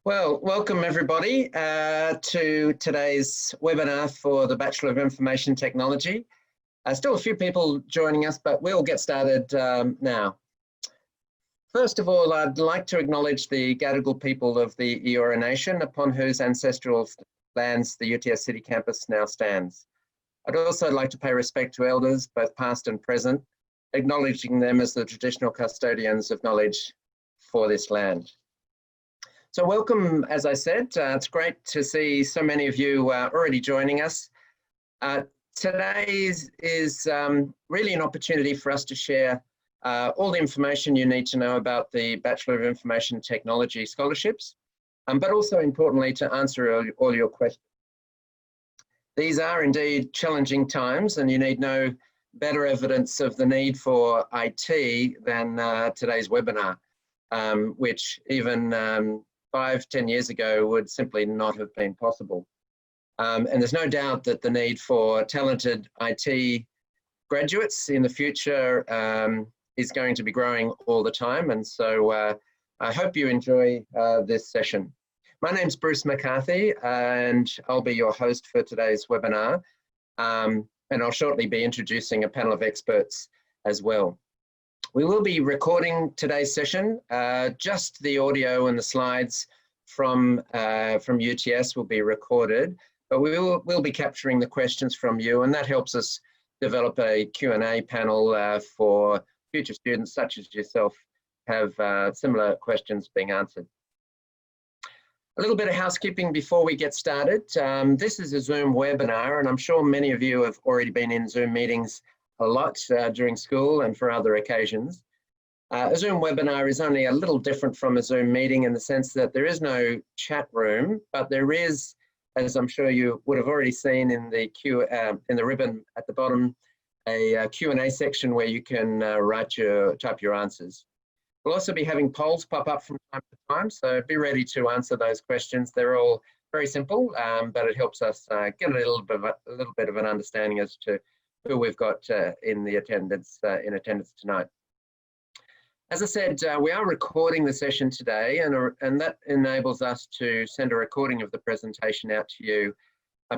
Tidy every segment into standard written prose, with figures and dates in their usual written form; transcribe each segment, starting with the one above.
Well, welcome everybody to today's webinar for the Bachelor of Information Technology. Still a few people joining us, but we'll get started now. First of all, I'd like to acknowledge the Gadigal people of the Eora Nation, upon whose ancestral lands the UTS City campus now stands. I'd also like to pay respect to elders, both past and present, acknowledging them as the traditional custodians of knowledge for this land. So welcome, as I said, it's great to see so many of you already joining us. Today is really an opportunity for us to share all the information you need to know about the Bachelor of Information Technology scholarships, but also importantly to answer all your questions. These are indeed challenging times, and you need no better evidence of the need for IT than today's webinar, which even 5-10 years ago would simply not have been possible. And there's no doubt that the need for talented IT graduates in the future is going to be growing all the time. And so I hope you enjoy this session. My name's Bruce McCarthy, and I'll be your host for today's webinar. And I'll shortly be introducing a panel of experts as well. We will be recording today's session. Just the audio and the slides from UTS will be recorded, but we'll be capturing the questions from you, and that helps us develop a Q&A panel for future students such as yourself have similar questions being answered. A little bit of housekeeping before we get started. This is a Zoom webinar, and I'm sure many of you have already been in Zoom meetings a lot during school and for other occasions. A Zoom webinar is only a little different from a Zoom meeting in the sense that there is no chat room, but there is, as I'm sure you would have already seen in the ribbon at the bottom, a Q&A section where you can type your answers. We'll also be having polls pop up from time to time, so be ready to answer those questions. They're all very simple, but it helps us get a little bit of an understanding as to who we've got in attendance tonight. As I said, we are recording the session today, and that enables us to send a recording of the presentation out to you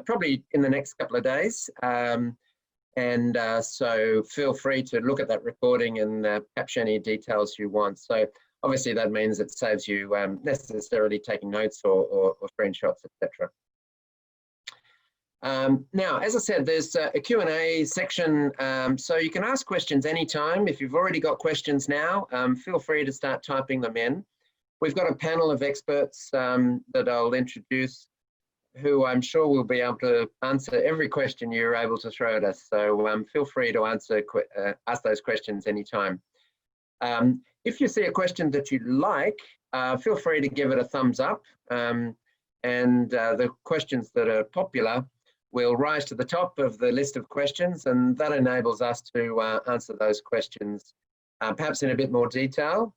probably in the next couple of days. So feel free to look at that recording and capture any details you want. So obviously that means it saves you necessarily taking notes or screenshots, etc. Now, as I said, there's a Q&A section, so you can ask questions anytime. If you've already got questions now, feel free to start typing them in. We've got a panel of experts that I'll introduce, who I'm sure will be able to answer every question you're able to throw at us. So feel free to ask those questions anytime. If you see a question that you like, feel free to give it a thumbs up, and the questions that are popular will rise to the top of the list of questions, and that enables us to answer those questions perhaps in a bit more detail.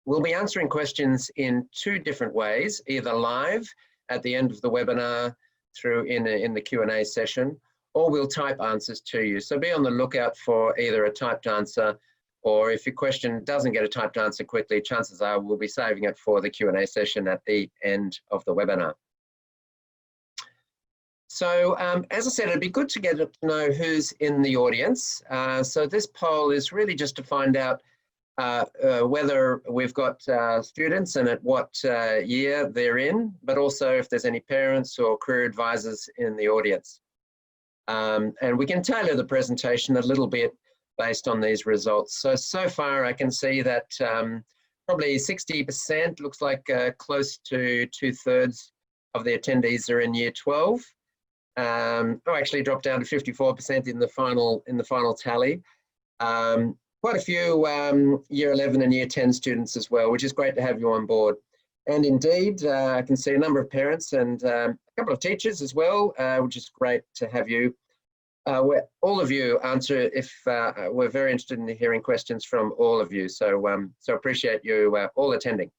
We'll be answering questions in two different ways, either live at the end of the webinar through in the Q&A session, or we'll type answers to you. So be on the lookout for either a typed answer, or if your question doesn't get a typed answer quickly, chances are we'll be saving it for the Q&A session at the end of the webinar. So as I said, it'd be good to get to know who's in the audience. So this poll is really just to find out whether we've got students and at what year they're in, but also if there's any parents or career advisors in the audience. And we can tailor the presentation a little bit based on these results. So far I can see that probably 60%, looks like close to 2/3 of the attendees are in year 12. Actually dropped down to 54% in the final tally. Quite a few year 11 and year 10 students as well, which is great to have you on board. And indeed, I can see a number of parents and a couple of teachers as well, which is great to have you. All of you answer if we're very interested in hearing questions from all of you. So appreciate you all attending.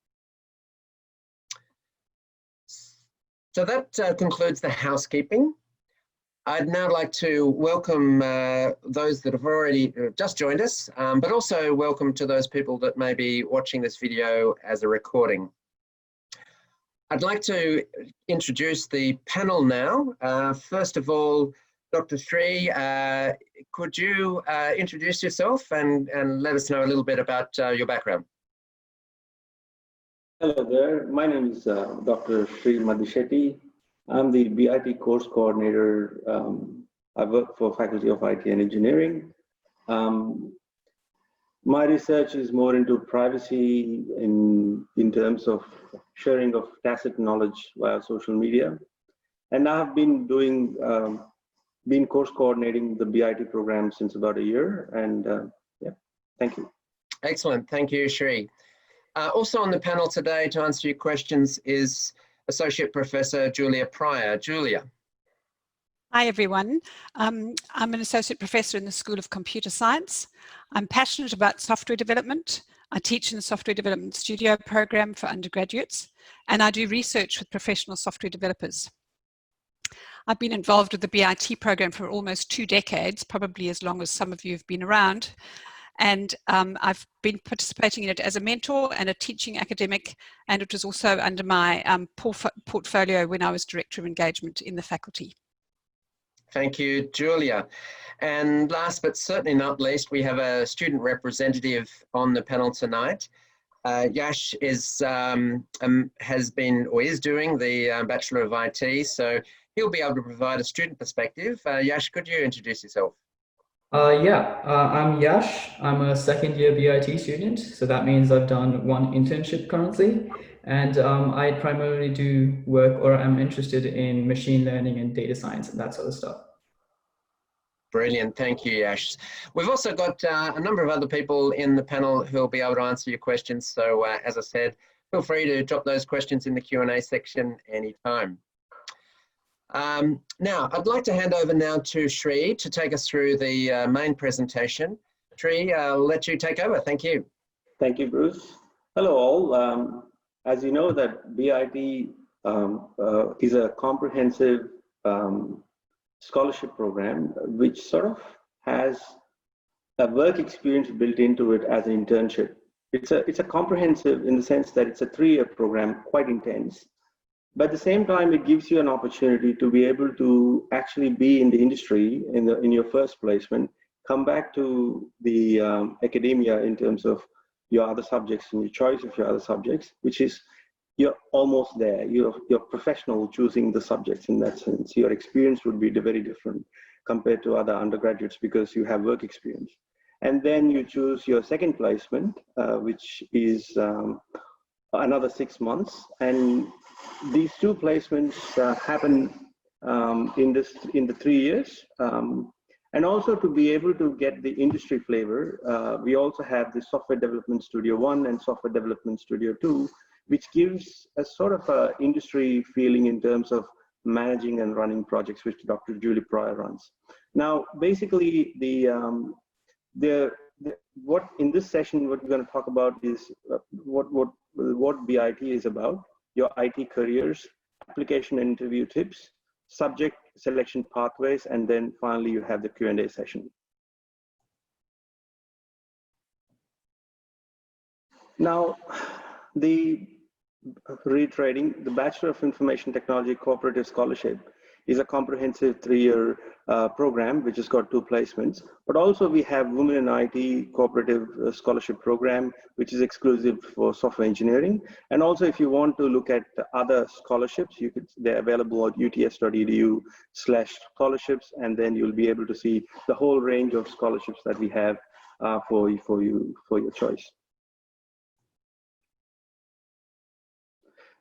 So that concludes the housekeeping. I'd now like to welcome those that have already just joined us, but also welcome to those people that may be watching this video as a recording. I'd like to introduce the panel now. First of all, Dr. Sri, could you introduce yourself and let us know a little bit about your background? Hello there. My name is Dr. Sri Madhishetty. I'm the BIT course coordinator. I work for Faculty of IT and Engineering. My research is more into privacy in terms of sharing of tacit knowledge via social media. And I've been doing, been course coordinating the BIT program since about a year. And yeah, thank you. Excellent. Thank you, Sri. Also on the panel today to answer your questions is Associate Professor Julia Pryor. Julia. Hi everyone. I'm an associate professor in the School of Computer Science. I'm passionate about software development. I teach in the Software Development Studio program for undergraduates, and I do research with professional software developers. I've been involved with the BIT program for almost 2 decades, probably as long as some of you have been around. And I've been participating in it as a mentor and a teaching academic, and it was also under my portfolio when I was Director of Engagement in the faculty. Thank you, Julia. And last but certainly not least, we have a student representative on the panel tonight. Yash has been or is doing the Bachelor of IT, so he'll be able to provide a student perspective. Yash, could you introduce yourself? I'm Yash. I'm a second year BIT student, so that means I've done 1 internship currently, and I primarily do work, or I'm interested in machine learning and data science and that sort of stuff. Brilliant, thank you, Yash. We've also got a number of other people in the panel who will be able to answer your questions, so as I said, feel free to drop those questions in the Q&A section anytime. Now, I'd like to hand over now to Sri to take us through the main presentation. Sri, I'll let you take over. Thank you. Thank you, Bruce. Hello all. As you know, that BIT is a comprehensive scholarship program which sort of has a work experience built into it as an internship. It's a comprehensive in the sense that it's a 3-year program, quite intense. But at the same time, it gives you an opportunity to be able to actually be in the industry in your first placement, come back to the academia in terms of your other subjects and your choice of your other subjects, which is you're almost there. You're professional choosing the subjects in that sense. Your experience would be very different compared to other undergraduates because you have work experience. And then you choose your second placement, which is another 6 months. And these 2 placements happen in the 3 years. And also to be able to get the industry flavor, we also have the Software Development Studio 1 and Software Development Studio 2, which gives a sort of a industry feeling in terms of managing and running projects, which Dr. Julie Pryor runs. Now, basically, what in this session, what we're going to talk about is what BIT is about, your IT careers, application and interview tips, subject selection pathways, and then finally you have the Q&A session. Now, reiterating, the Bachelor of Information Technology Cooperative Scholarship is a comprehensive 3-year program which has got 2 placements, but also we have Women in IT Cooperative Scholarship Program, which is exclusive for software engineering. And also if you want to look at other scholarships, they're available at uts.edu/scholarships, and then you'll be able to see the whole range of scholarships that we have for your choice.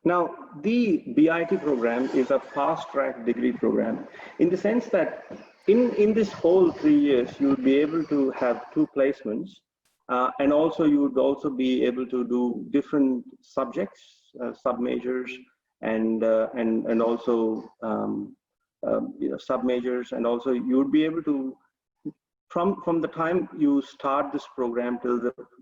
Now, the BIT program is a fast-track degree program in the sense that in this whole 3 years, you would be able to have 2 placements, and also you would also be able to do different subjects, sub-majors, and also sub-majors, and also you would be able to, from the time you start this program till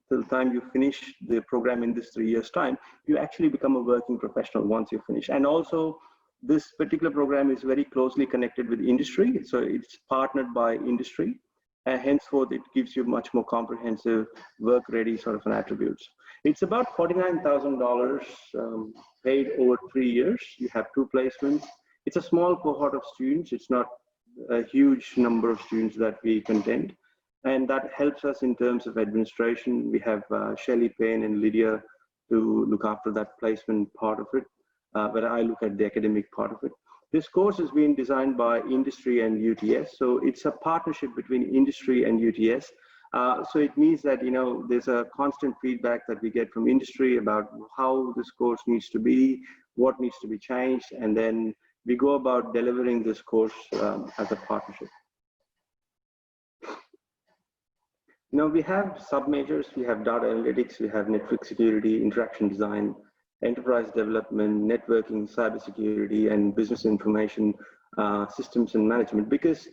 the time you finish the program in this 3 years time, you actually become a working professional once you finish. And also this particular program is very closely connected with industry, so it's partnered by industry, and henceforth it gives you much more comprehensive work ready sort of an attributes. It's about $49,000 paid over 3 years. You have 2 placements. It's a small cohort of students. It's not a huge number of students that we contend. And that helps us in terms of administration. We have Shelley Payne and Lydia to look after that placement part of it, but I look at the academic part of it. This course has been designed by industry and UTS. So it's a partnership between industry and UTS. So it means that, you know, there's a constant feedback that we get from industry about how this course needs to be, what needs to be changed, and then we go about delivering this course as a partnership. Now we have sub-majors, we have data analytics, we have network security, interaction design, enterprise development, networking, cybersecurity, and business information systems and management, because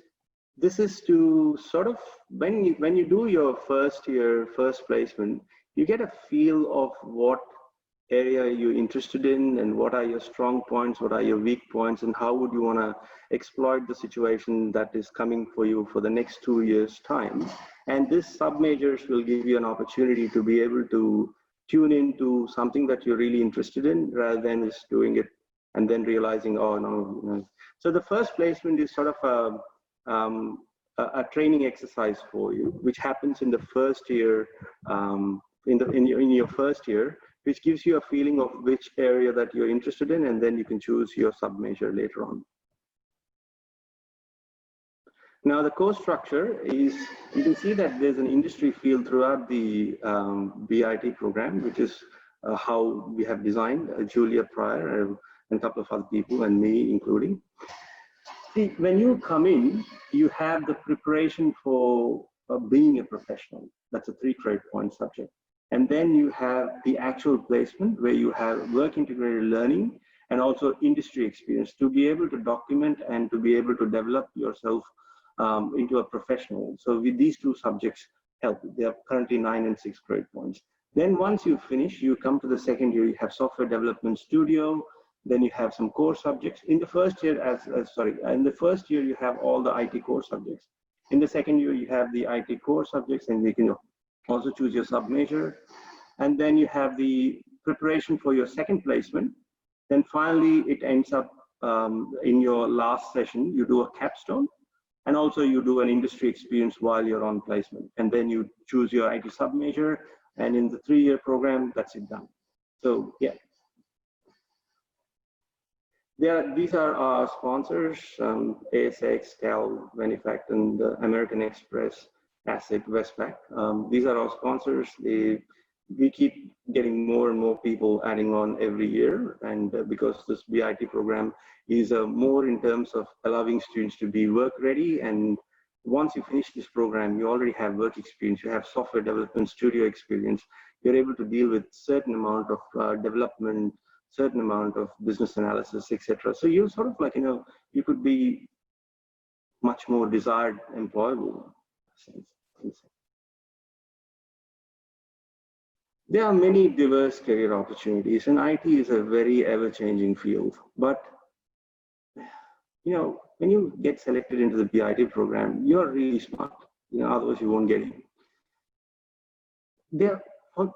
this is to sort of, when you do your first year, first placement, you get a feel of what area you're interested in and what are your strong points, what are your weak points, and how would you want to exploit the situation that is coming for you for the next 2 years' time. And this sub-majors will give you an opportunity to be able to tune into something that you're really interested in rather than just doing it and then realizing, oh, no. So the first placement is sort of a training exercise for you, which happens in the first year, in your first year, which gives you a feeling of which area that you're interested in, and then you can choose your sub-major later on. Now the course structure is, you can see that there's an industry feel throughout the BIT program, which is how we have designed, Julia Pryor and a couple of other people and me including. See, when you come in, you have the preparation for being a professional. That's a 3 credit point subject. And then you have the actual placement where you have work integrated learning and also industry experience to be able to document and to be able to develop yourself into a professional. So with these 2 subjects help. They are currently 9 and 6 credit points. Then once you finish, you come to the second year, you have software development studio, then you have some core subjects. In the first year, in the first year you have all the IT core subjects. In the second year you have the IT core subjects, and you can also choose your sub-major. And then you have the preparation for your second placement. Then finally it ends up in your last session, you do a capstone, and also you do an industry experience while you're on placement. And then you choose your IT sub-major, and in the 3-year program, that's it done. So yeah. These are our sponsors, ASX, Cal, Benefact, and American Express, Asset, Westpac. These are our sponsors. We keep getting more and more people adding on every year, and because this BIT program is more in terms of allowing students to be work ready, and once you finish this program, you already have work experience, you have software development studio experience, you're able to deal with certain amount of development, certain amount of business analysis, etc. So you're sort of like, you could be much more desired employable. There are many diverse career opportunities, and IT is a very ever-changing field. But when you get selected into the BIT program, you're really smart. Otherwise you won't get in.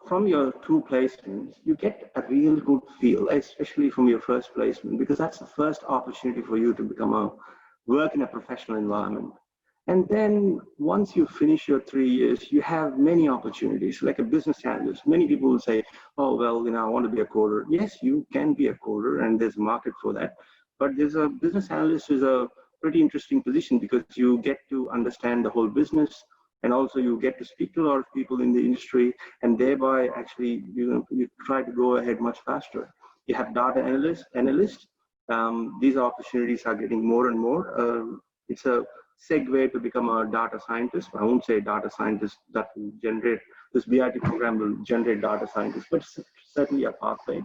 From your 2 placements, you get a real good feel, especially from your first placement, because that's the first opportunity for you to work in a professional environment. And then once you finish your 3 years, you have many opportunities, like a business analyst. Many people will say, oh, well, I want to be a coder. Yes, you can be a coder, and there's a market for that. But there's a business analyst is a pretty interesting position because you get to understand the whole business, and also you get to speak to a lot of people in the industry, and thereby actually you try to go ahead much faster. You have data analysts. These opportunities are getting more and more. It's a segue to become a data scientist. I won't say data scientist that will generate, this BIT program will generate data scientists, but it's certainly a pathway.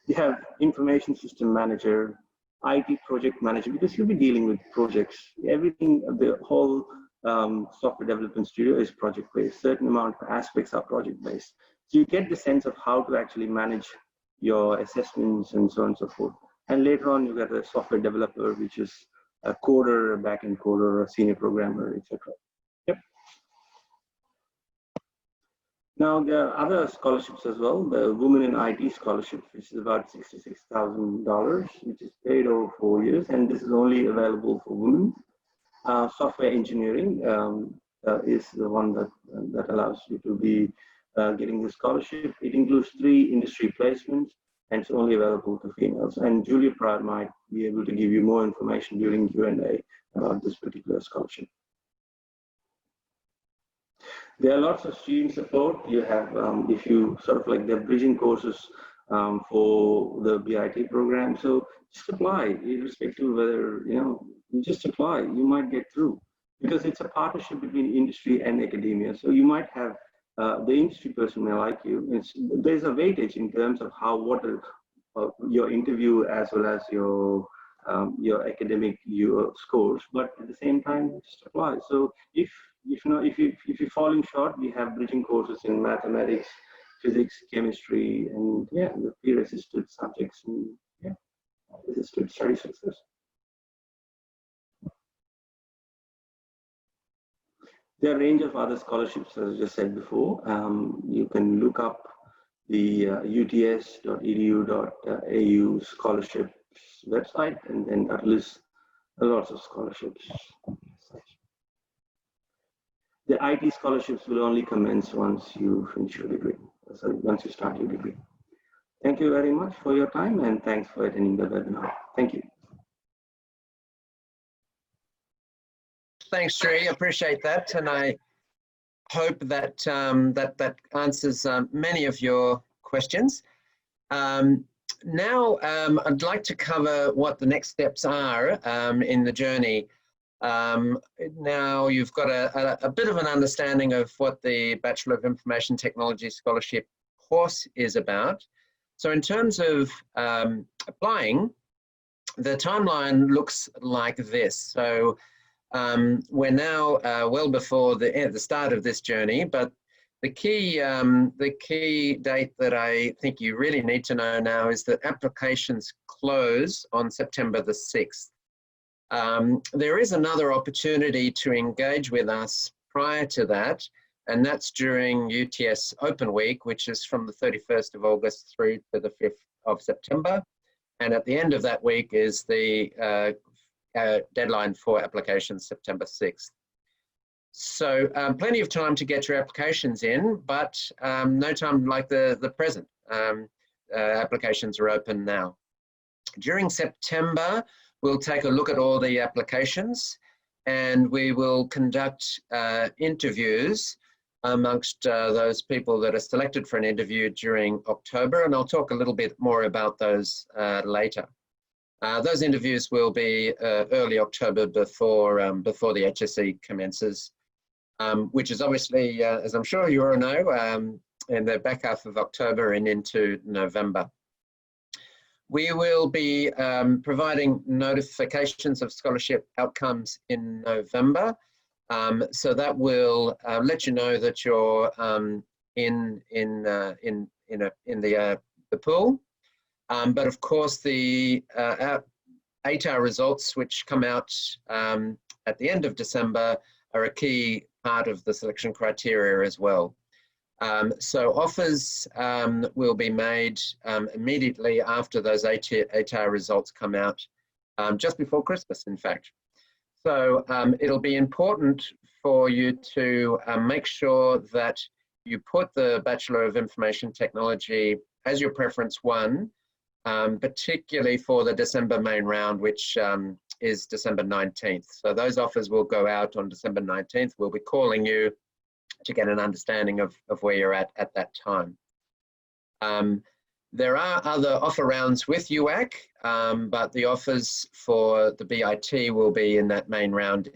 You have information system manager, IT project manager, because you'll be dealing with projects. Everything, the whole software development studio is project-based. Certain amount of aspects are project-based. So you get the sense of how to actually manage your assessments and so on and so forth. And later on, you get a software developer, which is a coder, a backend coder, a senior programmer, etc. Yep. Now, there are other scholarships as well. The Women in IT Scholarship, which is about $66,000, which is paid over 4 years, and this is only available for women. Software engineering is the one that allows you to be getting the scholarship. It includes 3 industry placements, and it's only available to females. And Julia Pryor might be able to give you more information during Q&A about this particular scholarship. There are lots of student support. You have, if you sort of like the bridging courses for the BIT program. So just apply, irrespective of whether, you just apply, you might get through. Because it's a partnership between industry and academia. So you might have, the industry person may like you. There's a weightage in terms of what your interview as well as your academic scores, but at the same time, just apply. So if you're falling short, we have bridging courses in mathematics, physics, chemistry, and the peer-assisted subjects, and assisted study success. There are a range of other scholarships, as I just said before. You can look up the uts.edu.au scholarships website, and then that lists lots of scholarships. The IT scholarships will only commence once you finish your degree, once you start your degree. Thank you very much for your time, and thanks for attending the webinar. Thank you. Thanks, Sri. I appreciate that, and I hope that that answers many of your questions. Now, I'd like to cover what the next steps are in the journey. Now you've got a bit of an understanding of what the Bachelor of Information Technology Scholarship course is about. So in terms of applying, the timeline looks like this. So we're now well before the start of this journey, but the key date that I think you really need to know now is that applications close on September the 6th. There is another opportunity to engage with us prior to that, and that's during UTS Open Week, which is from the 31st of August through to the 5th of September. And at the end of that week is the deadline for applications, September 6th. So plenty of time to get your applications in, but no time like the present. Applications are open now. During September, we'll take a look at all the applications, and we will conduct interviews amongst those people that are selected for an interview during October, and I'll talk a little bit more about those later. Those interviews will be early October before the HSC commences, which is obviously, as I'm sure you all know, in the back half of October and into November. We will be providing notifications of scholarship outcomes in November, so that will let you know that you're in the pool. But of course, the 8-hour results, which come out at the end of December, are a key part of the selection criteria as well. So offers will be made immediately after those 8-hour results come out, just before Christmas, in fact. So it'll be important for you to make sure that you put the Bachelor of Information Technology as your preference 1, particularly for the December main round, which is December 19th. So those offers will go out on December 19th. We'll be calling you to get an understanding of where you're at that time. There are other offer rounds with UAC, but the offers for the BIT will be in that main round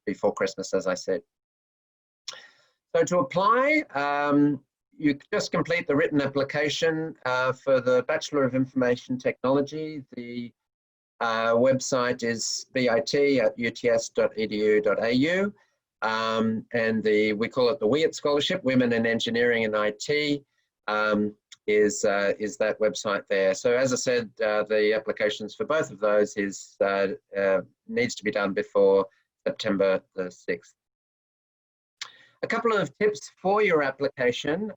before Christmas, as I said. So to apply, you just complete the written application for the Bachelor of Information Technology. The website is bit@uts.edu.au. And we call it the WIAT Scholarship, Women in Engineering and IT, is that website there. So as I said, the applications for both of those needs to be done before September the 6th. A couple of tips for your application.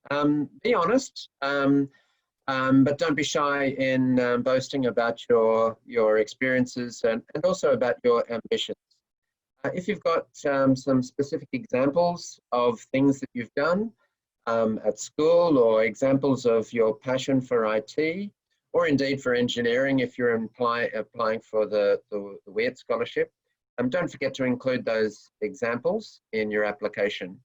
Be honest, but don't be shy in boasting about your experiences and also about your ambitions. If you've got some specific examples of things that you've done at school, or examples of your passion for IT, or indeed for engineering if you're applying for the WEIRD scholarship, don't forget to include those examples in your application.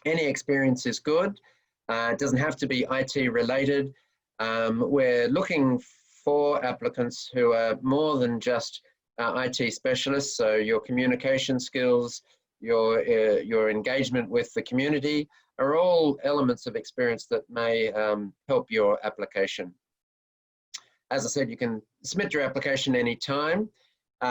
Any experience is good. It doesn't have to be IT related. We're looking for applicants who are more than just IT specialists, so your communication skills, your engagement with the community are all elements of experience that may help your application. As I said, you can submit your application anytime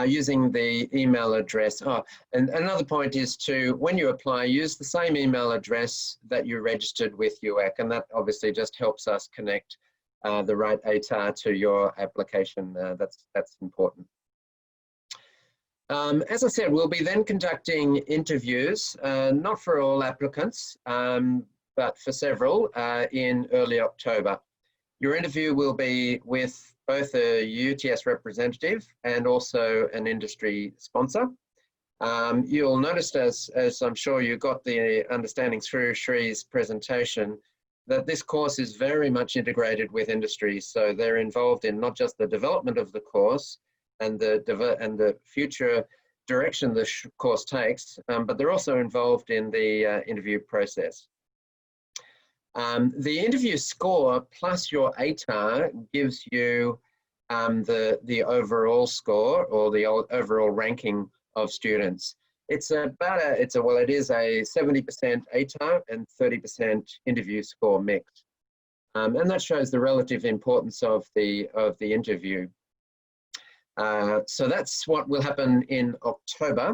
using the email address. Oh, and another point is to, when you apply, use the same email address that you registered with UAC, and that obviously just helps us connect the right ATAR to your application. That's important. As I said, we'll be then conducting interviews, not for all applicants, but for several in early October. Your interview will be with both a UTS representative and also an industry sponsor. You'll notice, as I'm sure you got the understanding through Shree's presentation, that this course is very much integrated with industry. So they're involved in not just the development of the course and the future direction the course takes, but they're also involved in the interview process. The interview score plus your ATAR gives you the overall score, or the overall ranking of students. It's about it is a 70% ATAR and 30% interview score mix, and that shows the relative importance of the interview. So that's what will happen in October.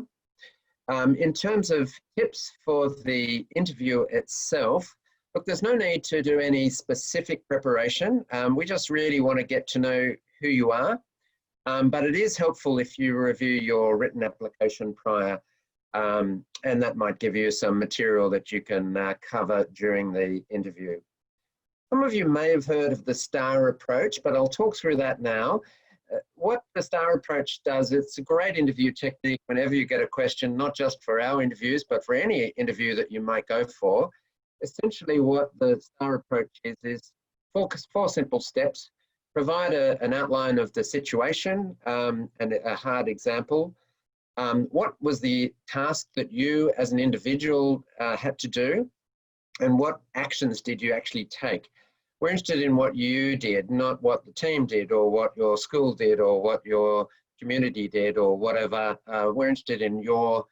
In terms of tips for the interview itself, look, there's no need to do any specific preparation. We just really want to get to know who you are, but it is helpful if you review your written application prior, and that might give you some material that you can cover during the interview. Some of you may have heard of the STAR approach, but I'll talk through that now. What the STAR approach does, it's a great interview technique whenever you get a question, not just for our interviews, but for any interview that you might go for. Essentially what the STAR approach is four simple steps. Provide an outline of the situation and a hard example. What was the task that you as an individual had to do, and what actions did you actually take? We're interested in what you did, not what the team did, or what your school did, or what your community did, or whatever. We're interested in your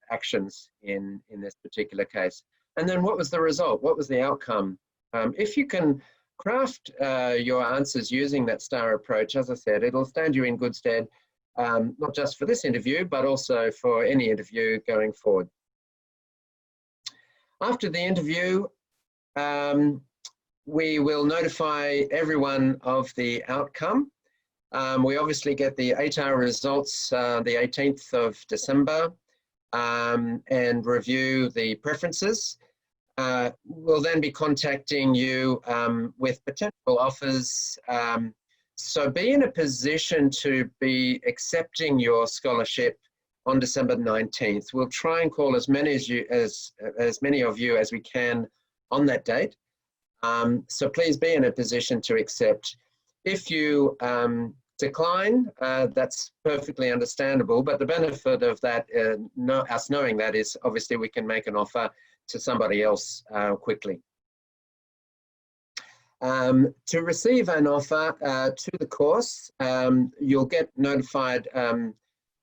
actions in this particular case. And then what was the result? What was the outcome? If you can craft your answers using that STAR approach, as I said, it'll stand you in good stead, not just for this interview, but also for any interview going forward. After the interview, we will notify everyone of the outcome. We obviously get the ATAR results the 18th of December and review the preferences. We'll then be contacting you with potential offers. So be in a position to be accepting your scholarship on December 19th. We'll try and call as many of you as we can on that date. So please be in a position to accept. If you decline, that's perfectly understandable, but the benefit of that, us knowing that, is obviously we can make an offer to somebody else quickly. To receive an offer to the course, you'll get notified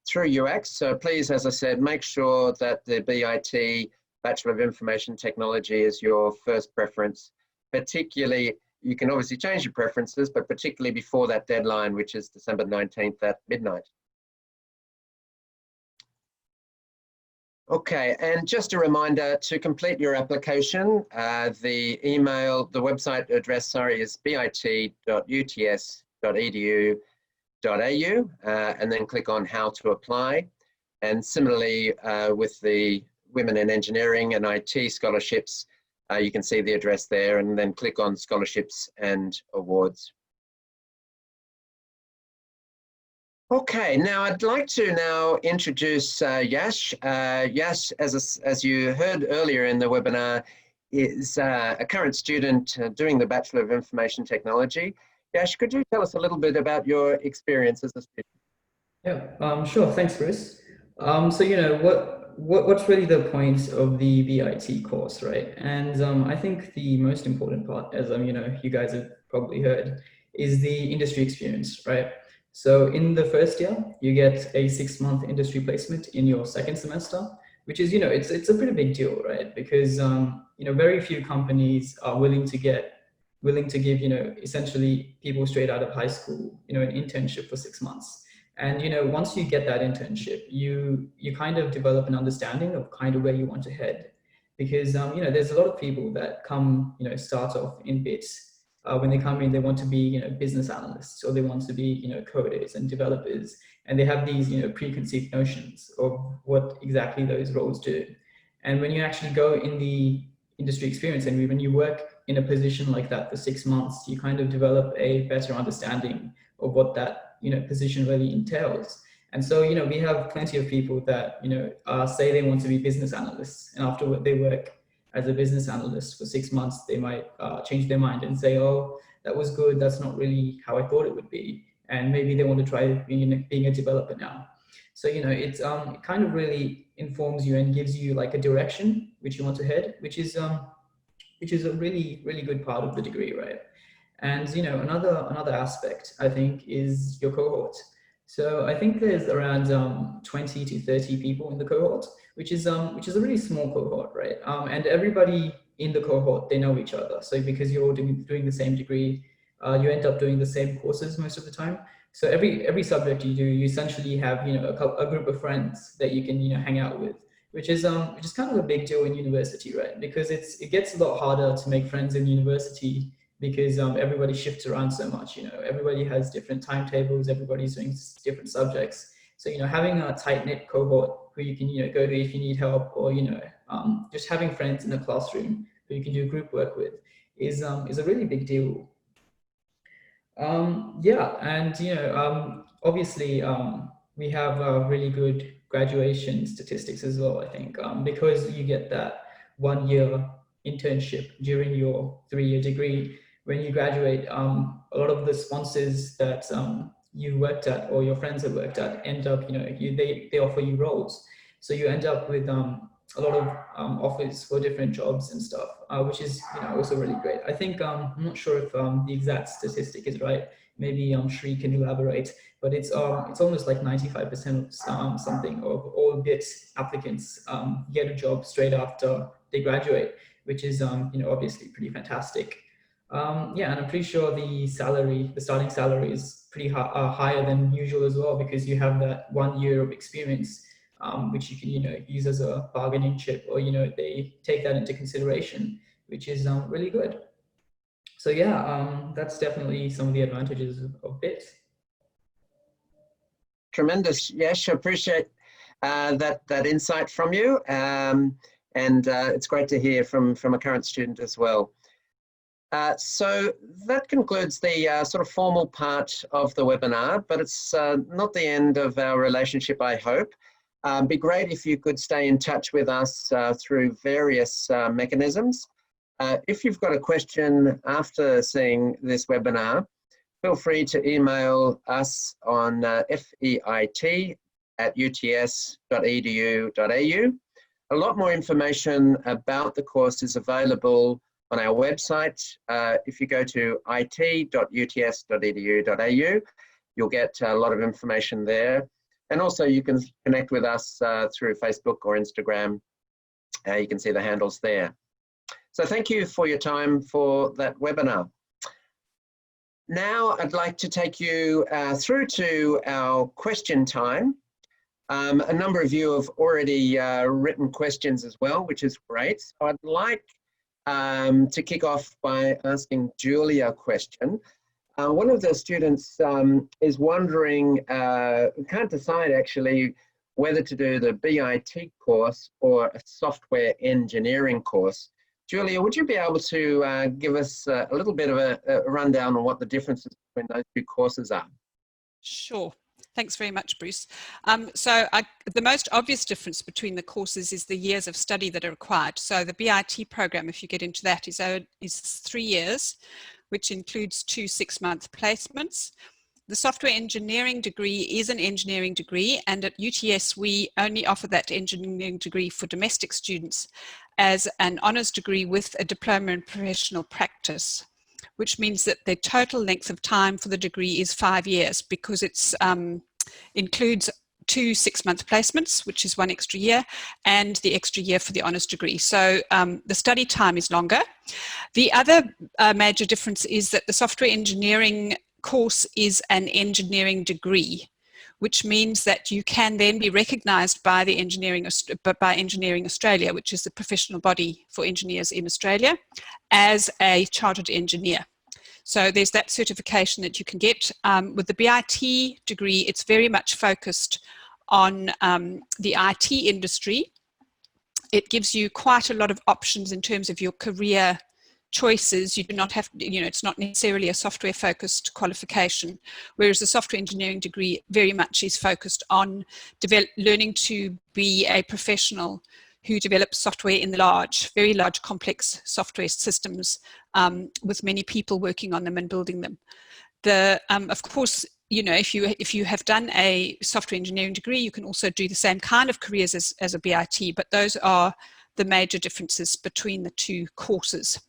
through UAC. So please, as I said, make sure that the BIT, Bachelor of Information Technology, is your first preference. Particularly, you can obviously change your preferences, but particularly before that deadline, which is December 19th at midnight. Okay, and just a reminder to complete your application, the website address, sorry, is bit.uts.edu.au, and then click on how to apply. And similarly, with the Women in Engineering and IT scholarships, you can see the address there, and then click on scholarships and awards. Okay, now I'd like to now introduce Yash. Yash, as you heard earlier in the webinar, is a current student doing the Bachelor of Information Technology. Yash, could you tell us a little bit about your experience as a student? Yeah, sure. Thanks, Chris. So, you know, what's really the point of the BIT course, right? And I think the most important part, as you know, you guys have probably heard, is the industry experience, right? So in the first year, you get a 6-month industry placement in your second semester, which is, you know, it's a pretty big deal, right? Because you know, very few companies are willing to give, you know, essentially people straight out of high school, you know, an internship for 6 months. And, you know, once you get that internship, you kind of develop an understanding of kind of where you want to head. Because, you know, there's a lot of people that come, you know, start off in bits. When they come in, they want to be, you know, business analysts, or they want to be, you know, coders and developers. And they have these, you know, preconceived notions of what exactly those roles do. And when you actually go in the industry experience and when you work in a position like that for 6 months, you kind of develop a better understanding of what that, you know, position really entails. And so, you know, we have plenty of people that, you know, say they want to be business analysts, and after they work as a business analyst for 6 months, they might change their mind and say, oh, that was good, that's not really how I thought it would be. And maybe they want to try being a developer now. So, you know, it kind of really informs you and gives you like a direction which you want to head, which is a really, really good part of the degree, right? And, you know, another aspect, I think, is your cohort. So I think there's around 20 to 30 people in the cohort, which is a really small cohort, right? And everybody in the cohort, they know each other. So because you're all doing the same degree, you end up doing the same courses most of the time. So every subject you do, you essentially have, you know, a group of friends that you can, you know, hang out with, which is kind of a big deal in university, right? Because it gets a lot harder to make friends in university, because everybody shifts around so much. You know, everybody has different timetables, everybody's doing different subjects. So, you know, having a tight-knit cohort who you can, you know, go to if you need help, or, you know, just having friends in a classroom who you can do group work with is a really big deal. Yeah, and, you know, obviously we have really good graduation statistics as well, I think, because you get that 1-year internship during your 3-year degree. When you graduate, a lot of the sponsors that you worked at or your friends have worked at end up, you know, they offer you roles. So you end up with a lot of offers for different jobs and stuff, which is, you know, also really great. I think, I'm not sure if the exact statistic is right. Maybe Shri can elaborate, but it's almost like 95% of something of all BIT applicants get a job straight after they graduate, which is, you know, obviously pretty fantastic. Yeah, and I'm pretty sure the starting salary is pretty higher than usual as well, because you have that 1 year of experience, which you can, you know, use as a bargaining chip, or, you know, they take that into consideration, which is really good. So yeah, that's definitely some of the advantages of BIT. Tremendous, Yash. I appreciate that insight from you, and it's great to hear from a current student as well. So that concludes the sort of formal part of the webinar, but it's not the end of our relationship, I hope. Be great if you could stay in touch with us through various mechanisms. If you've got a question after seeing this webinar, feel free to email us on fait@uts.edu.au. A lot more information about the course is available on our website. If you go to it.uts.edu.au, you'll get a lot of information there. And also you can connect with us through Facebook or Instagram. You can see the handles there. So thank you for your time for that webinar. Now I'd like to take you through to our question time. A number of you have already written questions as well, which is great. So I'd like to kick off by asking Julia a question. One of the students is wondering, can't decide actually whether to do the BIT course or a software engineering course. Julia, would you be able to give us a little bit of a rundown on what the differences between those two courses are? Sure. Thanks very much, Bruce. The most obvious difference between the courses is the years of study that are required. So the BIT program, if you get into that, is 3 years, which includes 2 6-month placements. The software engineering degree is an engineering degree, and at UTS we only offer that engineering degree for domestic students as an honours degree with a diploma in professional practice, which means that the total length of time for the degree is 5 years, because it's includes 2 6-month placements, which is 1 extra year, and the extra year for the honours degree. So the study time is longer. The other major difference is that the software engineering course is an engineering degree, which means that you can then be recognised by the Engineering Australia, which is the professional body for engineers in Australia, as a chartered engineer. So there's that certification that you can get. With the BIT degree, it's very much focused on the IT industry. It gives you quite a lot of options in terms of your career choices. You do not have, it's not necessarily a software focused qualification, whereas the software engineering degree very much is focused on learning to be a professional who develops software in very large complex software systems with many people working on them and building them. Of course, if you have done a software engineering degree, you can also do the same kind of careers as a BIT, but those are the major differences between the two courses.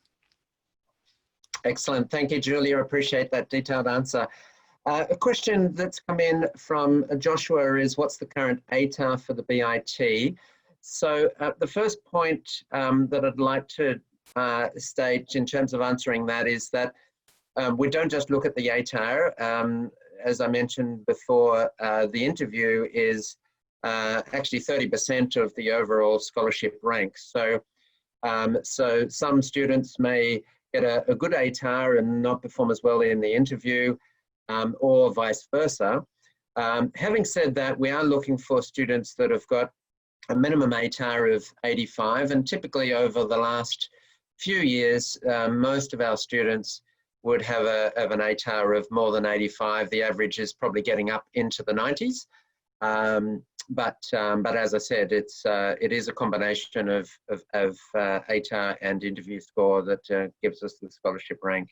Excellent. Thank you, Julia. I appreciate that detailed answer. A question that's come in from Joshua is, what's the current ATAR for the BIT? So the first point that I'd like to state in terms of answering that is that we don't just look at the ATAR. As I mentioned before, the interview is actually 30% of the overall scholarship rank. So some students may get a good ATAR and not perform as well in the interview, or vice versa. Having said that, we are looking for students that have got a minimum ATAR of 85, and typically over the last few years, most of our students would have an ATAR of more than 85. The average is probably getting up into the 90s. But as I said, it is a combination of ATAR and interview score that gives us the scholarship rank.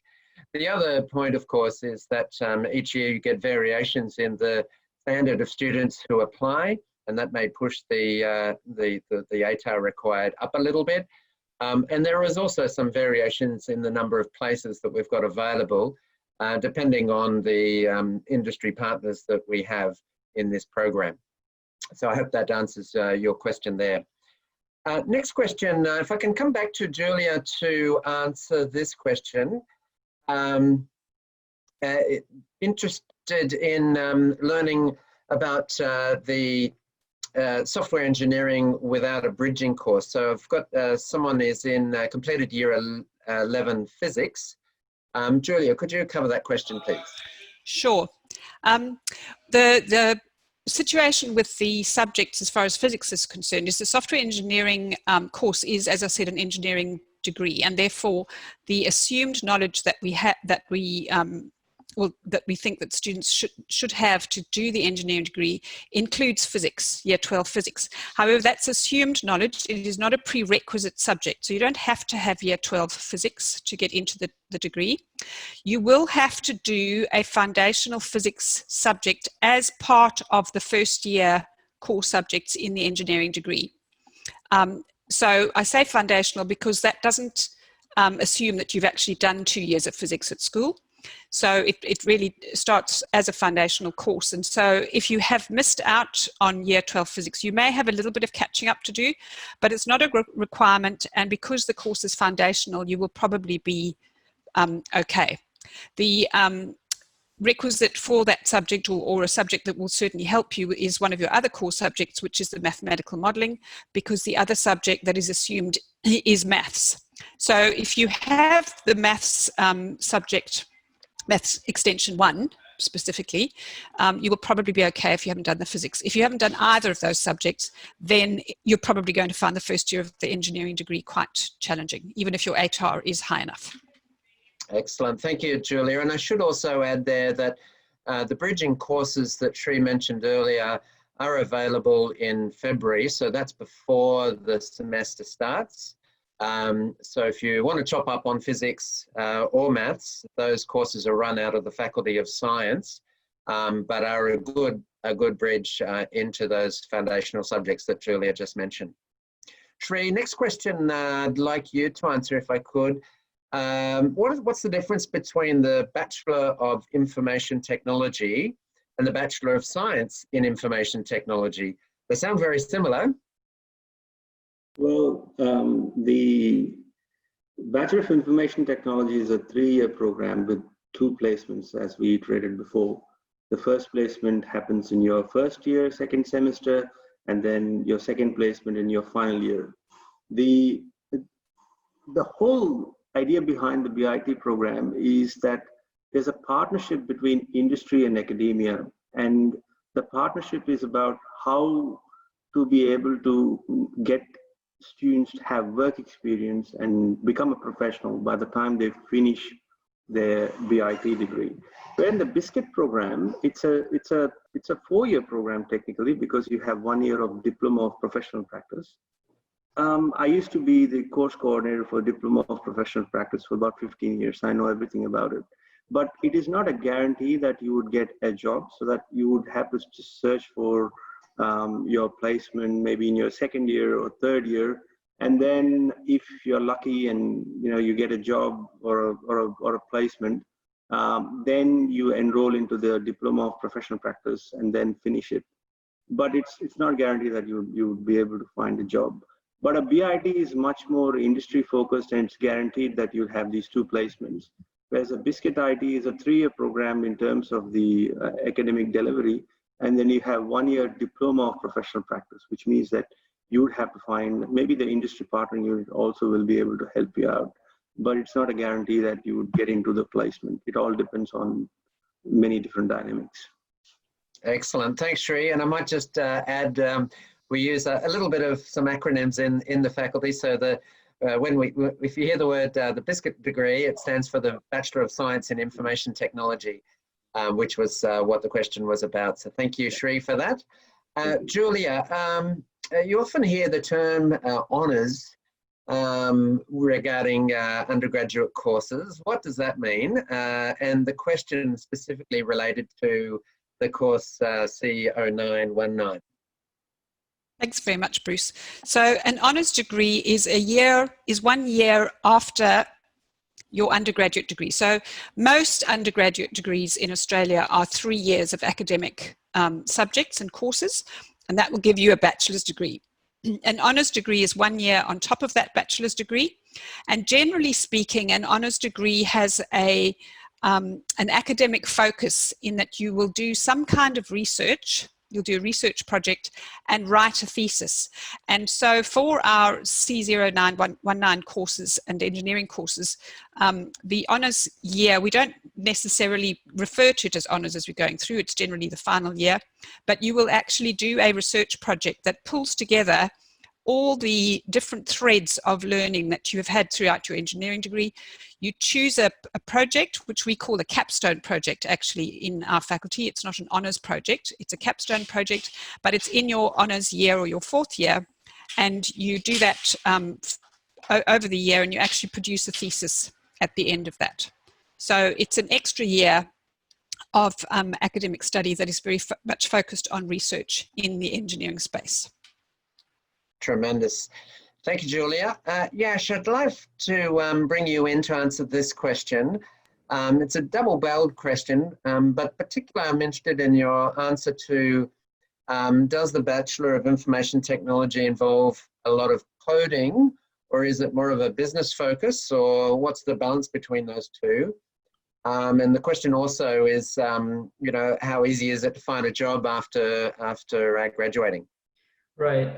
The other point, of course, is that each year you get variations in the standard of students who apply, and that may push the ATAR required up a little bit. And there is also some variations in the number of places that we've got available, depending on the industry partners that we have in this program. So I hope that answers your question there. Next question, if I can come back to Julia to answer this question. Interested in learning about the software engineering without a bridging course. So I've got someone is in completed year 11 physics. Julia, could you cover that question, please? Sure. The situation with the subjects as far as physics is concerned is the software engineering course is, as I said, an engineering degree, and therefore the assumed knowledge that we have, that we think that students should have to do the engineering degree includes physics, year 12 physics. However, that's assumed knowledge. It is not a prerequisite subject. So you don't have to have year 12 physics to get into the degree. You will have to do a foundational physics subject as part of the first year core subjects in the engineering degree. So I say foundational because that doesn't assume that you've actually done 2 years of physics at school. So it really starts as a foundational course. And so if you have missed out on year 12 physics, you may have a little bit of catching up to do, but it's not a requirement. And because the course is foundational, you will probably be okay. The requisite for that subject, or a subject that will certainly help you, is one of your other core subjects, which is the mathematical modelling, because the other subject that is assumed is maths. So if you have the maths subject, Maths Extension 1, specifically, you will probably be okay if you haven't done the physics. If you haven't done either of those subjects, then you're probably going to find the first year of the engineering degree quite challenging, even if your HR is high enough. Excellent. Thank you, Julia. And I should also add there that the bridging courses that Sri mentioned earlier are available in February. So that's before the semester starts. So if you want to chop up on physics or maths, those courses are run out of the Faculty of Science, but are a good bridge into those foundational subjects that Julia just mentioned. Sri, next question I'd like you to answer if I could. What's the difference between the Bachelor of Information Technology and the Bachelor of Science in Information Technology? They sound very similar. Well, the Bachelor of Information Technology is a 3-year program with 2 placements, as we iterated before. The first placement happens in your first year, second semester, and then your second placement in your final year. The whole idea behind the BIT program is that there's a partnership between industry and academia, and the partnership is about how to be able to get students to have work experience and become a professional by the time they finish their BIT degree. Where in the BISCUIT program, it's a 4-year program technically, because you have 1 year of diploma of professional practice. I used to be the course coordinator for Diploma of Professional Practice for about 15 years. I know everything about it. But it is not a guarantee that you would get a job, so that you would have to search for your placement maybe in your second year or third year. And then if you're lucky and you get a job or a placement, then you enroll into the Diploma of Professional Practice and then finish it. But it's not guaranteed that you would be able to find a job. But a BIT is much more industry focused, and it's guaranteed that you'll have these 2 placements. Whereas a BISCUIT IT is a 3-year program in terms of the academic delivery. And then you have 1 year diploma of professional practice, which means that you would have to find, maybe the industry partner unit also will be able to help you out. But it's not a guarantee that you would get into the placement. It all depends on many different dynamics. Excellent. Thanks, Sri. And I might just add, we use a little bit of some acronyms in the faculty. So if you hear the word the BISCUIT degree, it stands for the Bachelor of Science in Information Technology, which was what the question was about. So thank you, Sri, for that. Julia, you often hear the term honours regarding undergraduate courses. What does that mean? And the question specifically related to the course C0919. Thanks very much, Bruce. So an honours degree is 1 year after your undergraduate degree. So most undergraduate degrees in Australia are 3 years of academic subjects and courses, and that will give you a bachelor's degree. An honours degree is 1 year on top of that bachelor's degree. And generally speaking, an honours degree has an academic focus in that you will do some kind of research. You'll do a research project and write a thesis. And so for our C0919 courses and engineering courses, the honours year, we don't necessarily refer to it as honours as we're going through. It's generally the final year, but you will actually do a research project that pulls together all the different threads of learning that you have had throughout your engineering degree. You choose a project, which we call a capstone project actually in our faculty. It's not an honours project, it's a capstone project, but it's in your honours year or your 4th year. And you do that over the year, and you actually produce a thesis at the end of that. So it's an extra year of academic study that is very much focused on research in the engineering space. Tremendous. Thank you, Julia. Yash, I'd love to bring you in to answer this question. It's a double-barreled question, but particularly I'm interested in your answer to, does the Bachelor of Information Technology involve a lot of coding, or is it more of a business focus, or what's the balance between those two? And the question also is, how easy is it to find a job after graduating? Right.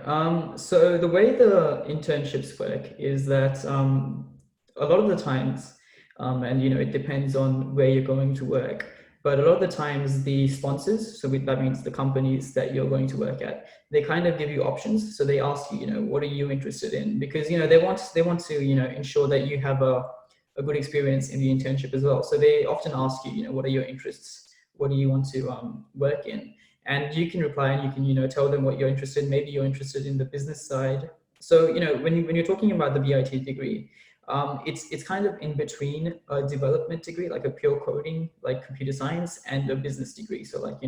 So the way the internships work is that a lot of the times, and it depends on where you're going to work, But a lot of the times the sponsors, so that means the companies that you're going to work at, they kind of give you options. So they ask you, what are you interested in? Because, they want to, ensure that you have a good experience in the internship as well. So they often ask you, what are your interests? What do you want to work in? And you can reply and you can, tell them what you're interested in. Maybe you're interested in the business side. So, when you're talking about the BIT degree, it's kind of in between a development degree, like a pure coding, like computer science, and a business degree. So like,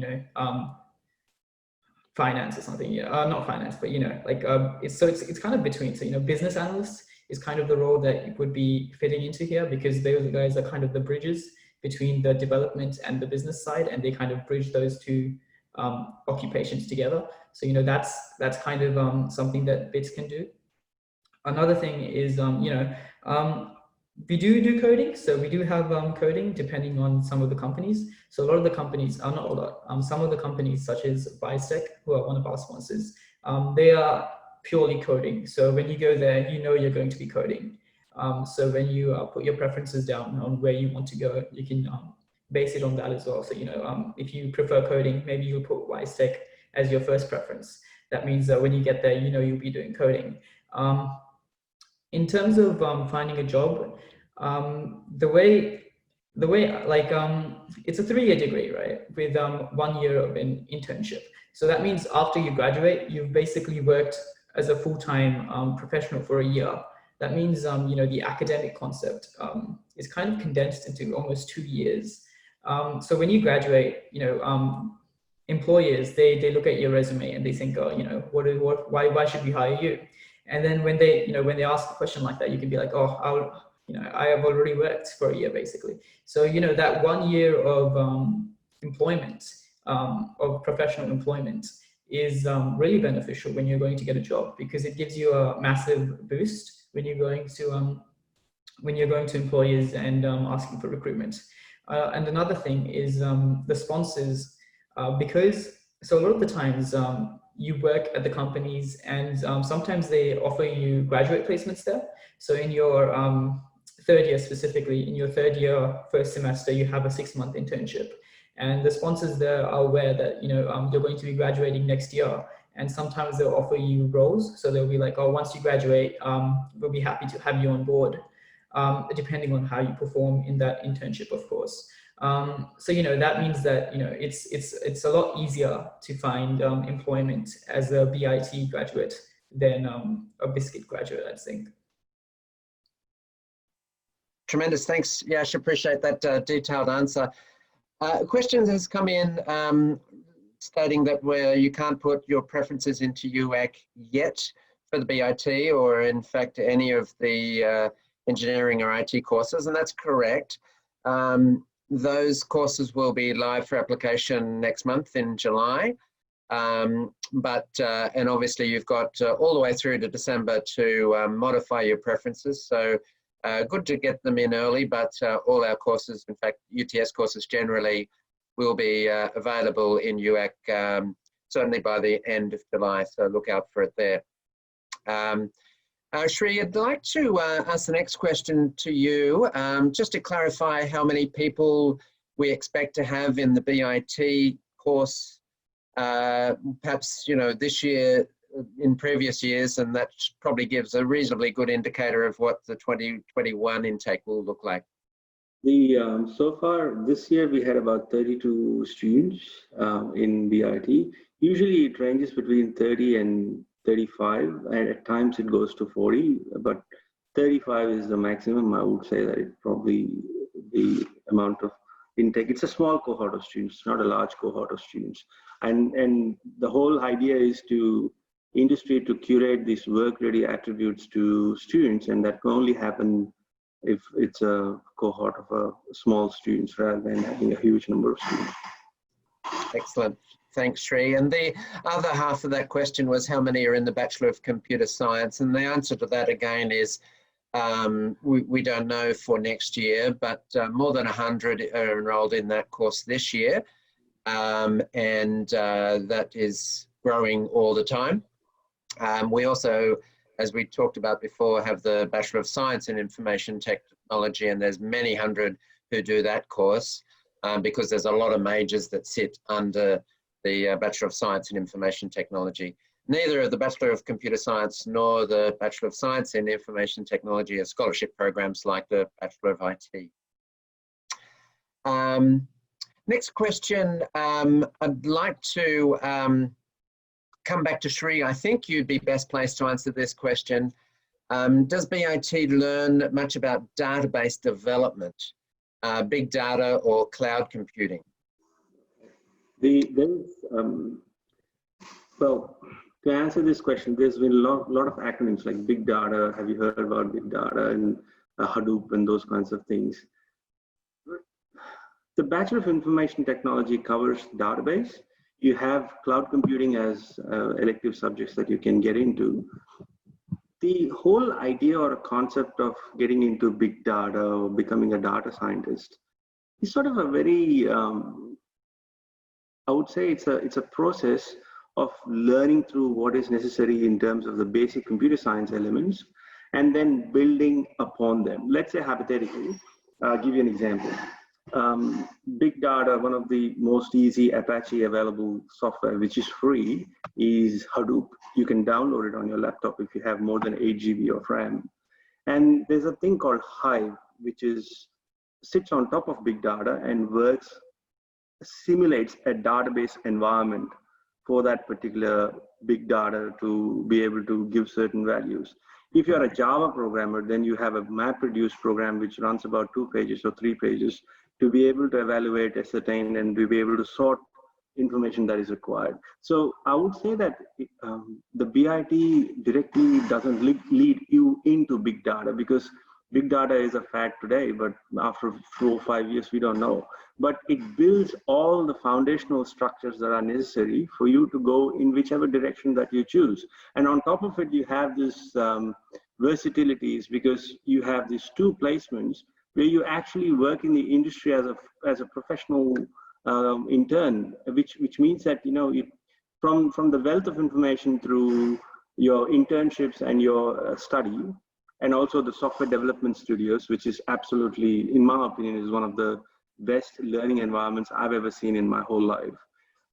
finance or something, not finance, but it's kind of between. So business analyst is kind of the role that would be fitting into here, because those guys are kind of the bridges between the development and the business side, and they kind of bridge those two occupations together. So that's kind of something that BITS can do. Another thing is we do coding. So we do have coding depending on some of the companies. So a lot of the companies, not a lot, some of the companies such as Biotech, who are one of our sponsors, they are purely coding. So when you go there, you're going to be coding. So when you put your preferences down on where you want to go, you can base it on that as well. So, if you prefer coding, maybe you'll put Biotech as your first preference. That means that when you get there, you'll be doing coding. In terms of finding a job, the way it's a 3-year degree, right? With 1 year of an internship. So that means after you graduate, you've basically worked as a full-time professional for a year. That means the academic concept is kind of condensed into almost 2 years. So when you graduate, employers they look at your resume and they think, oh, why should we hire you? And then when they ask a question like that, you can be like, oh, I have already worked for a year, basically. So that 1 year of employment, of professional employment, is really beneficial when you're going to get a job, because it gives you a massive boost when you're going to employers and asking for recruitment. And another thing is the sponsors, because so a lot of the times you work at the companies, and sometimes they offer you graduate placements there. So in your third year, specifically in your third year, first semester, you have a 6-month internship, and the sponsors there are aware that you're going to be graduating next year, and sometimes they'll offer you roles. So they'll be like, oh, once you graduate, we'll be happy to have you on board, depending on how you perform in that internship, of course. So that means that it's a lot easier to find employment as a BIT graduate than a Biscuit graduate, I think. Tremendous, thanks, Yash. Appreciate that detailed answer. Questions has come in stating that where you can't put your preferences into UAC yet for the BIT, or in fact any of the engineering or IT courses, and that's correct. Those courses will be live for application next month in July. And obviously you've got all the way through to December to modify your preferences. So good to get them in early, but all our courses, in fact, UTS courses generally, will be available in UAC certainly by the end of July. So look out for it there. Shri, I'd like to ask the next question to you, just to clarify how many people we expect to have in the BIT course, perhaps, this year, in previous years, and that probably gives a reasonably good indicator of what the 2021 intake will look like. So far this year, we had about 32 students in BIT. Usually it ranges between 30 and 35, and at times it goes to 40, but 35 is the maximum. I would say that it probably the amount of intake. It's a small cohort of students, not a large cohort of students. And the whole idea is to industry to curate these work-ready attributes to students, and that can only happen if it's a cohort of a small students rather than having a huge number of students. Excellent. Thanks, Shri. And the other half of that question was how many are in the Bachelor of Computer Science? And the answer to that again is we don't know for next year, but more than 100 are enrolled in that course this year. And that is growing all the time. We also, as we talked about before, have the Bachelor of Science in Information Technology, and there's many hundred who do that course. because there's a lot of majors that sit under the Bachelor of Science in Information Technology. Neither the Bachelor of Computer Science nor the Bachelor of Science in Information Technology are scholarship programs like the Bachelor of IT. Next question, I'd like to come back to Shri. I think you'd be best placed to answer this question. Does BIT learn much about database development, big data or cloud computing? Well, to answer this question, there's been a lot of acronyms like big data. Have you heard about big data and Hadoop and those kinds of things? The Bachelor of Information Technology covers database. You have cloud computing as elective subjects that you can get into. The whole idea or concept of getting into big data or becoming a data scientist is sort of a very, I would say it's a process of learning through what is necessary in terms of the basic computer science elements and then building upon them. Let's say hypothetically, I'll give you an example. Big data, one of the most easy Apache available software, which is free, is Hadoop. You can download it on your laptop if you have more than 8 GB of RAM. And there's a thing called Hive, which sits on top of big data and simulates a database environment for that particular big data to be able to give certain values. If you're a Java programmer, then you have a MapReduce program which runs about 2 pages or 3 pages to be able to evaluate, ascertain, and to be able to sort information that is required. So I would say that the BIT directly doesn't lead you into big data, because big data is a fact today, but after 4 or 5 years, we don't know. But it builds all the foundational structures that are necessary for you to go in whichever direction that you choose. And on top of it, you have this versatilities, because you have these 2 placements where you actually work in the industry as a professional intern, which means that, you know, from the wealth of information through your internships and your study, and also the software development studios, which is absolutely, in my opinion, is one of the best learning environments I've ever seen in my whole life.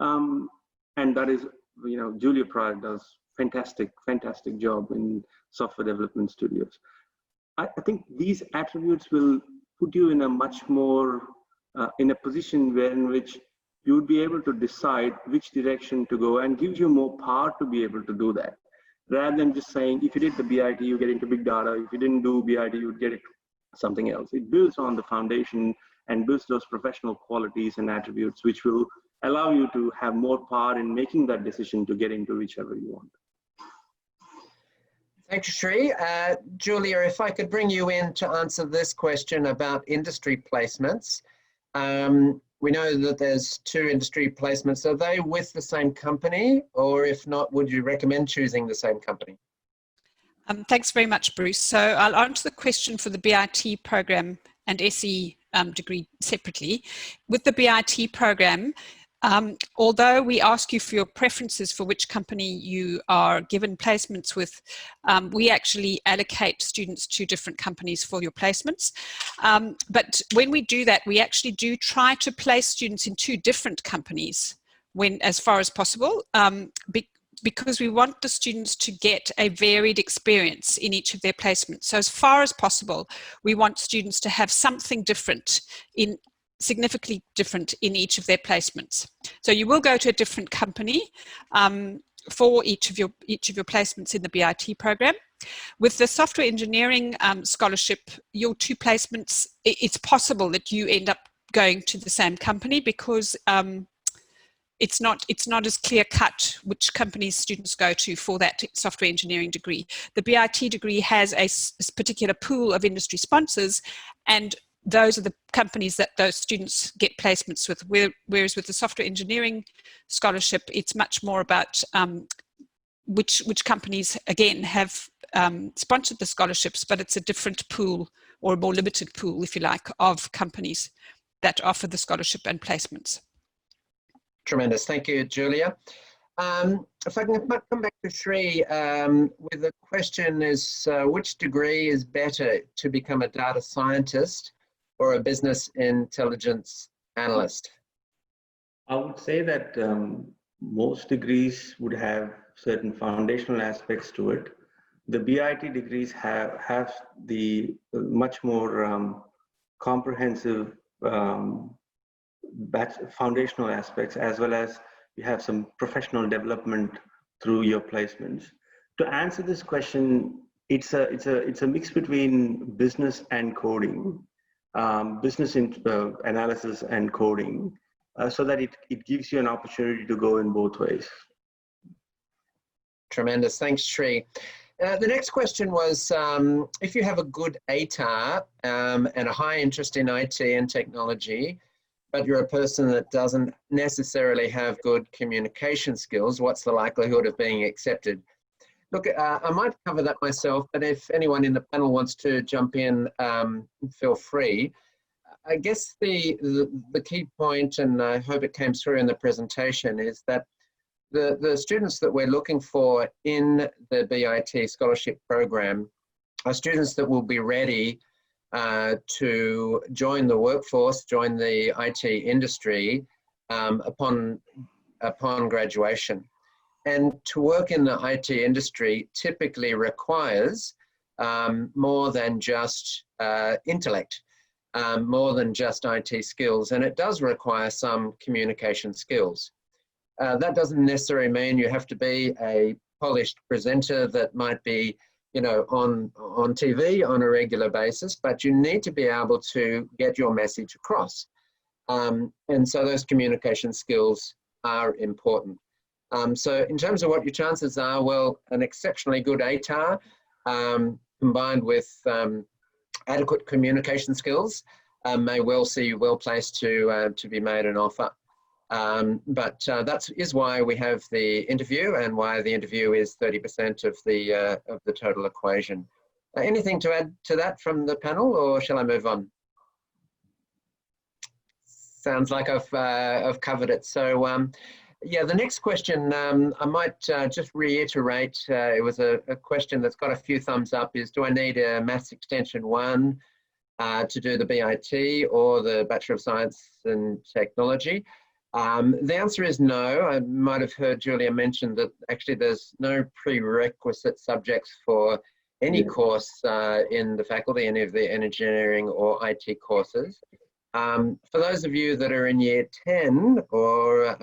And that is, you know, Julia Pryor does fantastic job in software development studios. I think these attributes will put you in a much more, in a position in which you would be able to decide which direction to go, and gives you more power to be able to do that. Rather than just saying, if you did the BIT, you get into big data. If you didn't do BIT, you would get it something else. It builds on the foundation and builds those professional qualities and attributes, which will allow you to have more power in making that decision to get into whichever you want. Thank you, Shri. Julia, if I could bring you in to answer this question about industry placements. We know that there's 2 industry placements. Are they with the same company, or if not, would you recommend choosing the same company? Thanks very much, Bruce. So I'll answer the question for the BIT program and SE degree separately. With the BIT program, although we ask you for your preferences for which company you are given placements with, we actually allocate students to different companies for your placements. But when we do that, we actually do try to place students in 2 different companies as far as possible, because we want the students to get a varied experience in each of their placements. So as far as possible, we want students to have something different, significantly different in each of their placements. So you will go to a different company for each of your placements in the BIT program. With the software engineering scholarship, your 2 placements, it's possible that you end up going to the same company, because it's not as clear cut which companies students go to for that software engineering degree. The BIT degree has a particular pool of industry sponsors, and those are the companies that those students get placements with, whereas with the software engineering scholarship, it's much more about which companies, again, have sponsored the scholarships, but it's a different pool, or a more limited pool, if you like, of companies that offer the scholarship and placements. Tremendous. Thank you, Julia. If I can come back to Shri, with the question is, which degree is better to become a data scientist or a business intelligence analyst? I would say that most degrees would have certain foundational aspects to it. The BIT degrees have the much more comprehensive foundational aspects, as well as you have some professional development through your placements. To answer this question, it's a mix between business and coding, business analysis and coding, so that it gives you an opportunity to go in both ways. Tremendous. Thanks, Sri. The next question was, if you have a good ATAR and a high interest in IT and technology, but you're a person that doesn't necessarily have good communication skills, what's the likelihood of being accepted? Look, I might cover that myself, but if anyone in the panel wants to jump in, feel free. I guess the key point, and I hope it came through in the presentation, is that the students that we're looking for in the BIT scholarship program are students that will be ready to join the workforce, join the IT industry upon graduation. And to work in the IT industry typically requires more than just intellect, more than just IT skills, and it does require some communication skills. That doesn't necessarily mean you have to be a polished presenter that might be, you know, on TV on a regular basis, but you need to be able to get your message across. And so those communication skills are important. So in terms of what your chances are, well, an exceptionally good ATAR combined with adequate communication skills may well see you well placed to be made an offer. But that is why we have the interview, and why the interview is 30% of the total equation. Anything to add to that from the panel, or shall I move on? Sounds like I've covered it. So yeah, the next question, I might just reiterate, it was a question that's got a few thumbs up, is do I need a Maths Extension 1 to do the BIT or the Bachelor of Science and Technology? The answer is no. I might have heard Julia mention that actually there's no prerequisite subjects for any course in the faculty, any of the engineering or IT courses. For those of you that are in year 10, or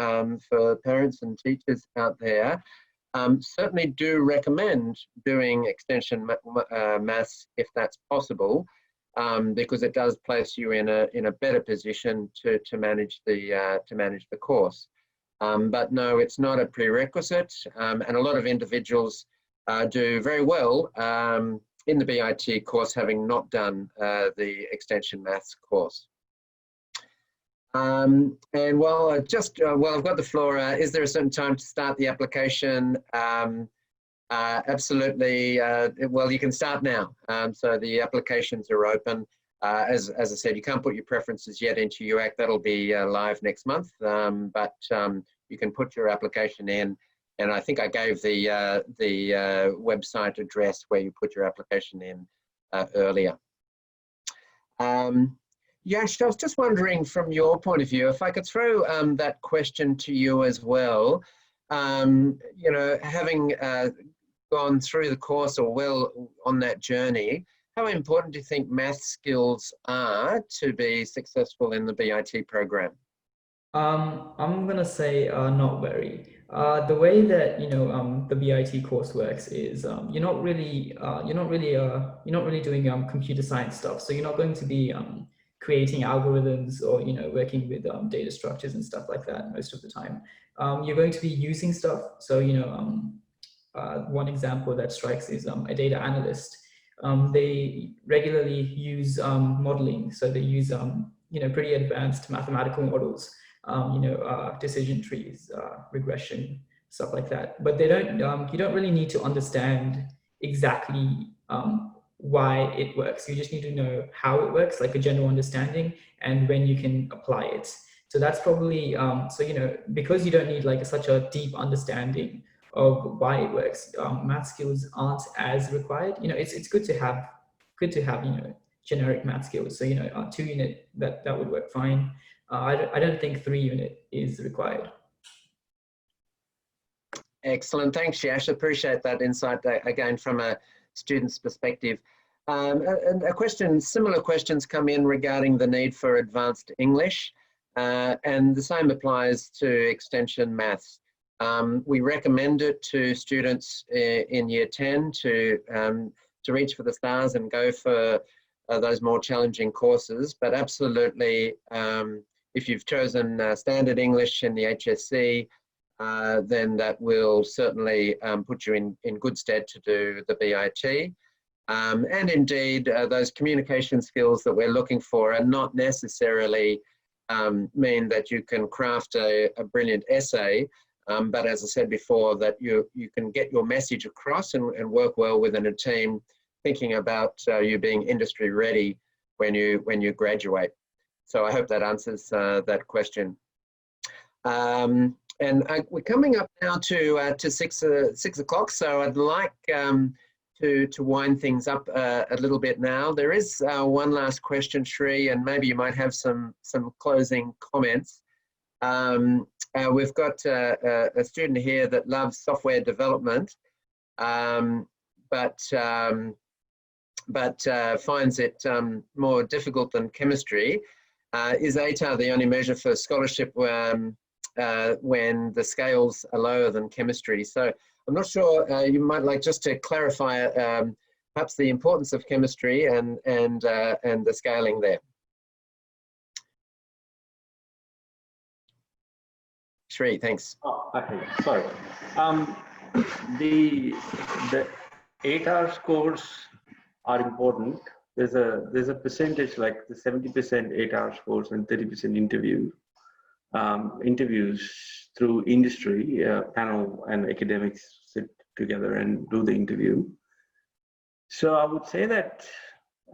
for parents and teachers out there, certainly do recommend doing extension maths if that's possible, because it does place you in a better position to manage the course. But no, it's not a prerequisite, and a lot of individuals do very well in the BIT course having not done the extension maths course. And while I've got the floor, is there a certain time to start the application? Absolutely. Well, you can start now. So the applications are open. As I said, you can't put your preferences yet into UAC. That'll be live next month. But you can put your application in, and I think I gave the website address where you put your application in earlier. Yash, I was just wondering from your point of view, if I could throw that question to you as well. You know, having gone through the course or well on that journey, how important do you think math skills are to be successful in the BIT program? I'm gonna say not very. The way that the BIT course works is you're not really doing computer science stuff. So you're not going to be creating algorithms or working with data structures and stuff like that most of the time. You're going to be using stuff. So one example that strikes is a data analyst. They regularly use modeling. So they use pretty advanced mathematical models. Decision trees, regression, stuff like that. But they don't. You don't really need to understand exactly why it works. You just need to know how it works, like a general understanding, and when you can apply it. So that's probably because you don't need like such a deep understanding of why it works. Math skills aren't as required. It's good to have generic math skills. So 2 unit that would work fine. I don't think 3 unit is required. Excellent. Thanks, Yash. Appreciate that insight again from a student's perspective. And similar questions come in regarding the need for advanced English, and the same applies to extension maths. We recommend it to students in year 10 to reach for the stars and go for those more challenging courses, but absolutely, if you've chosen standard English in the HSC, then that will certainly put you in good stead to do the BIT. And indeed, those communication skills that we're looking for are not necessarily mean that you can craft a brilliant essay, but as I said before, that you can get your message across and work well within a team, thinking about you being industry ready when you graduate. So I hope that answers that question. And we're coming up now to 6 o'clock, so I'd like to wind things up a little bit now. There is one last question, Shri, and maybe you might have some closing comments. We've got a student here that loves software development, but finds it more difficult than chemistry. Is ATAR the only measure for scholarship when the scales are lower than chemistry? So I'm not sure, you might like just to clarify perhaps the importance of chemistry and the scaling there. Shri, thanks. Oh, okay, sorry. The ATAR scores are important. There's a percentage, like the 70% ATAR scores and 30% interviews through industry, panel and academics sit together and do the interview. So I would say that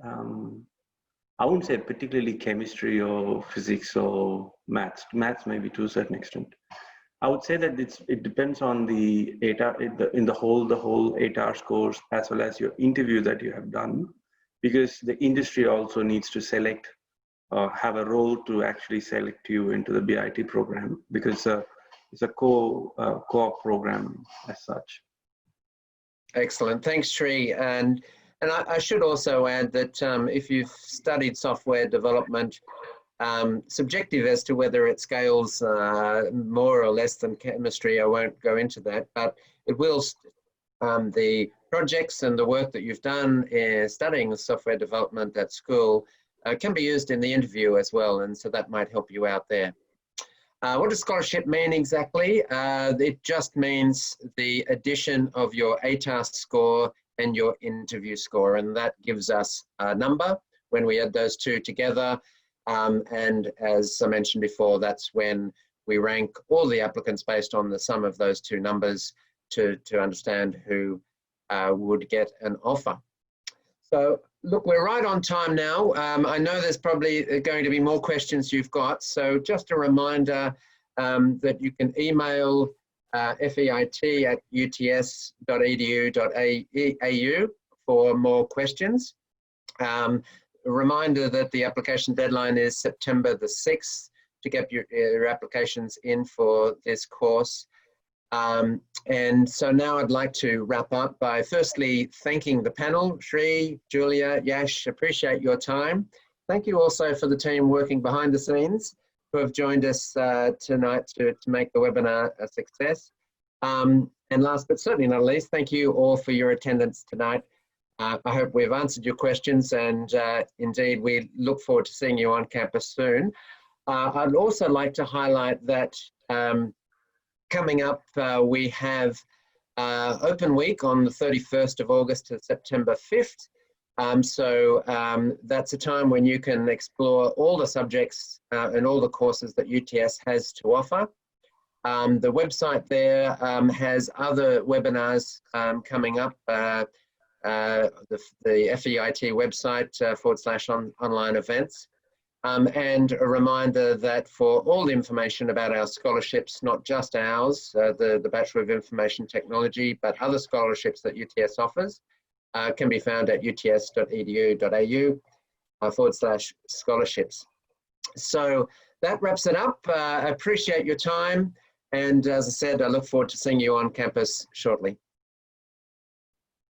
I wouldn't say particularly chemistry or physics or maths. Maths maybe to a certain extent. I would say that it depends on the ATAR, the whole ATAR scores as well as your interview that you have done, because the industry also needs to select have a role to actually select you into the BIT program, because it's a co-op program as such. Excellent, thanks, Shri. And I should also add that if you've studied software development, subjective as to whether it scales more or less than chemistry, I won't go into that, but it will. The projects and the work that you've done studying software development at school can be used in the interview as well, and so that might help you out there. What does scholarship mean exactly? It just means the addition of your ATAR score and your interview score, and that gives us a number when we add those two together. And as I mentioned before, that's when we rank all the applicants based on the sum of those two numbers to understand who would get an offer. So look, we're right on time now. I know there's probably going to be more questions you've got. So just a reminder that you can email fait@uts.edu.au for more questions. A reminder that the application deadline is September the 6th to get your applications in for this course. And so now I'd like to wrap up by firstly thanking the panel, Shri, Julia, Yash, appreciate your time. Thank you also for the team working behind the scenes who have joined us tonight to make the webinar a success. And last but certainly not least, thank you all for your attendance tonight. I hope we've answered your questions, and indeed we look forward to seeing you on campus soon. I'd also like to highlight that coming up, we have Open Week on the 31st of August to September 5th. So that's a time when you can explore all the subjects and all the courses that UTS has to offer. The website there has other webinars coming up. The FEIT website /online events. And a reminder that for all the information about our scholarships, not just ours, the Bachelor of Information Technology, but other scholarships that UTS offers, can be found at uts.edu.au /scholarships. So that wraps it up. I appreciate your time. And as I said, I look forward to seeing you on campus shortly.